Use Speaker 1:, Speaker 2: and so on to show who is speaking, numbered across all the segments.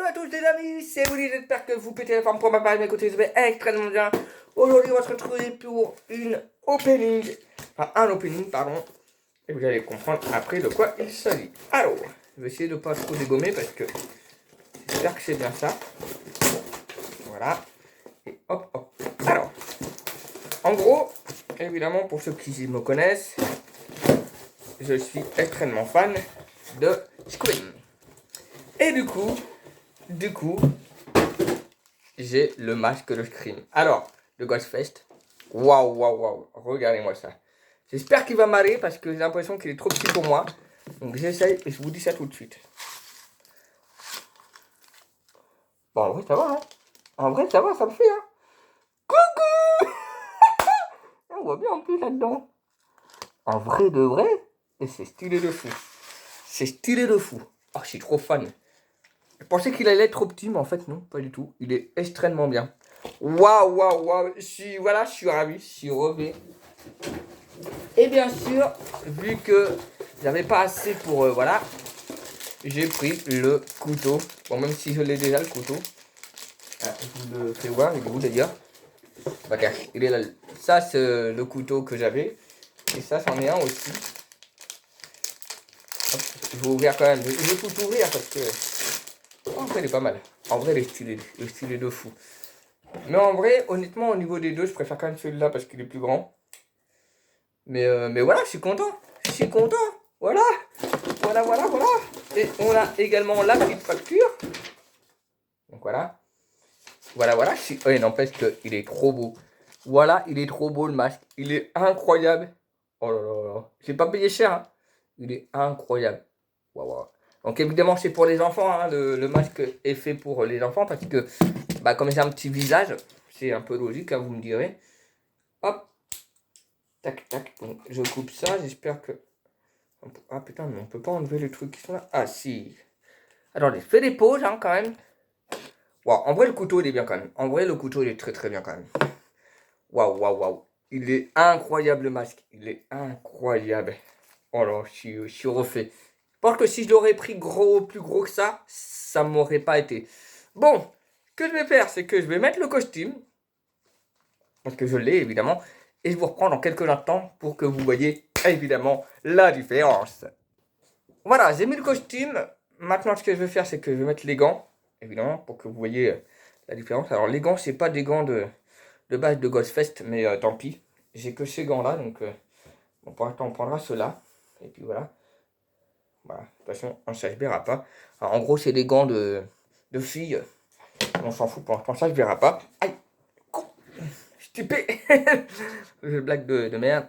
Speaker 1: à tous les amis, c'est Willy, j'espère que vous pétez la forme pour ma part, mes côtés, je vais extrêmement bien. Aujourd'hui, on va se retrouver pour un opening, pardon. Et vous allez comprendre après de quoi il s'agit. Alors, je vais essayer de ne pas trop dégommer parce que j'espère que c'est bien ça. Voilà. Et hop, hop. Alors, en gros, évidemment, pour ceux qui me connaissent, je suis extrêmement fan de Scream. Et du coup, j'ai le masque de Scream. Alors, le Ghostfest. Waouh. Regardez-moi ça. J'espère qu'il va m'aller parce que j'ai l'impression qu'il est trop petit pour moi. Donc j'essaye et je vous dis ça tout de suite. Bon, en vrai, ça va, hein. En vrai, ça va, ça me fait, hein. Coucou. On voit bien en plus là-dedans. En vrai de vrai. Et c'est stylé de fou. C'est stylé de fou. Oh, je suis trop fan. Je pensais qu'il allait être trop petit, mais en fait, non, pas du tout. Il est extrêmement bien. Waouh. Je suis ravi, je suis revé. Et bien sûr, vu que j'avais pas assez pour... voilà, j'ai pris le couteau. Bon, même si je l'ai déjà, le couteau. Ah, je vous le fais voir, il est où d'ailleurs? Bah, il est là. Ça, c'est le couteau que j'avais. Et ça, c'en est un aussi. Hop, je vais ouvrir quand même. Je vais tout ouvrir parce que... En vrai, il est pas mal. En vrai, il est stylé de fou. Mais en vrai, honnêtement, au niveau des deux, je préfère quand même celui-là parce qu'il est plus grand. Mais voilà, je suis content. Voilà. Et on a également la petite facture. Donc voilà. Ouais, n'empêche qu'il est trop beau. Voilà, il est trop beau le masque. Il est incroyable. Oh là. J'ai pas payé cher, hein. Il est incroyable. Waouh. Donc évidemment, c'est pour les enfants, hein. Le masque est fait pour les enfants parce que, bah, comme j'ai un petit visage, c'est un peu logique, hein, vous me direz. Hop. Tac. Donc je coupe ça, j'espère que... Ah putain, mais on peut pas enlever les trucs qui sont là. Ah si. Attendez, fais des pauses, hein, quand même. Waouh, en vrai, le couteau, il est bien quand même. En vrai, le couteau, il est très bien quand même. Waouh. Il est incroyable, le masque. Il est incroyable. Oh là, je suis refait. Je pense que si je l'aurais pris plus gros que ça m'aurait pas été. Bon, ce que je vais faire, c'est que je vais mettre le costume. Parce que je l'ai, évidemment. Et je vous reprends dans quelques instants pour que vous voyez, évidemment, la différence. Voilà, j'ai mis le costume. Maintenant, ce que je vais faire, c'est que je vais mettre les gants, évidemment, pour que vous voyez la différence. Alors, les gants, c'est pas des gants de base de Ghostfest, mais tant pis. J'ai que ces gants-là, donc bon, pour l'instant, on prendra ceux-là. Et puis voilà. Voilà, de toute façon, ça ne se verra pas. Alors, en gros, c'est des gants de filles. On s'en fout, pour l'instant, ça ne se verra pas. Aïe, stupé. Je blague de merde.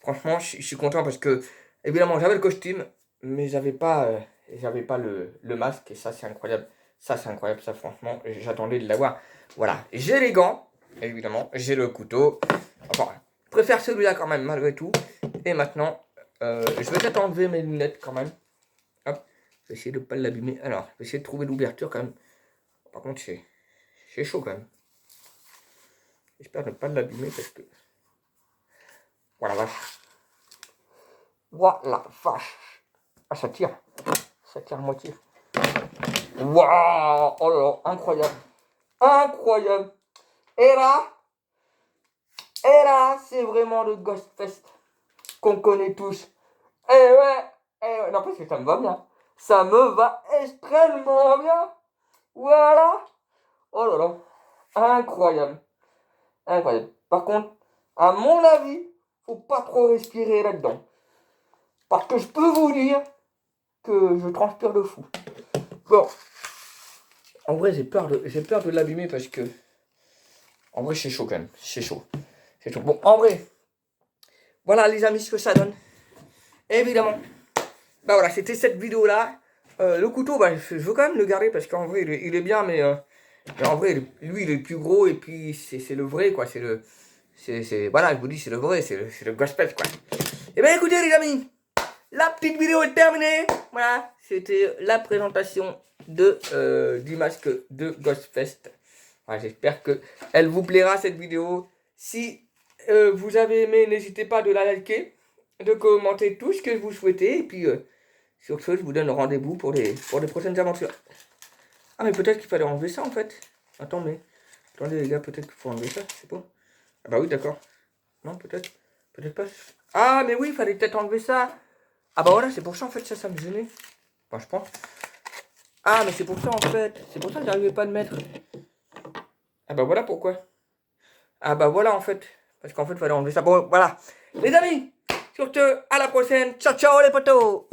Speaker 1: Franchement, je suis content parce que, évidemment, j'avais le costume, mais j'avais pas le masque. Et ça, c'est incroyable. Ça, franchement, j'attendais de l'avoir. Voilà, j'ai les gants, évidemment, j'ai le couteau. Enfin, je préfère celui-là quand même, malgré tout. Et maintenant, je vais peut-être enlever mes lunettes quand même. Hop, je vais essayer de ne pas l'abîmer. Alors, je vais essayer de trouver l'ouverture quand même. Par contre, c'est chaud quand même. J'espère ne pas l'abîmer parce que... Voilà, vache. Voilà, vache. Ah, ça tire. Ça tire à moitié. Waouh. Oh là là, incroyable. Et là, c'est vraiment le Ghostfest qu'on connaît tous. Et ouais. Non, parce que ça me va bien. Ça me va extrêmement bien. Voilà. Oh là là. Incroyable. Par contre, à mon avis, faut pas trop respirer là-dedans. Parce que je peux vous dire que je transpire de fou. Bon. En vrai, j'ai peur de l'abîmer parce que... En vrai, c'est chaud quand même. C'est chaud. Bon, en vrai, voilà les amis ce que ça donne. Évidemment. Bah voilà, c'était cette vidéo-là. Le couteau, bah, je veux quand même le garder parce qu'en vrai, il est bien, mais en vrai, lui, il est plus gros et puis c'est le vrai, quoi. Voilà, je vous dis, c'est le vrai, c'est le gospel, quoi. Et bien, écoutez, les amis, la petite vidéo est terminée. Voilà, c'était la présentation du masque de Ghostfest. Voilà, j'espère qu'elle vous plaira, cette vidéo. Si vous avez aimé, n'hésitez pas de la liker, de commenter tout ce que vous souhaitez. Et puis, sur ce, je vous donne rendez-vous pour les prochaines aventures. Ah, mais peut-être qu'il fallait enlever ça, en fait. Attendez, les gars, peut-être qu'il faut enlever ça, je sais pas. Ah bah oui, d'accord. Non, peut-être. Peut-être pas. Ah, mais oui, il fallait peut-être enlever ça. Ah bah voilà, c'est pour ça, en fait, ça me gênait. Enfin, je pense. Ah, mais c'est pour ça, en fait. C'est pour ça que j'arrivais pas à le mettre. Ah bah voilà pourquoi. Ah bah voilà, en fait. Parce qu'en fait, il fallait enlever ça. Bon, voilà. Les amis, sur ce, à la prochaine. Ciao, ciao, les potos.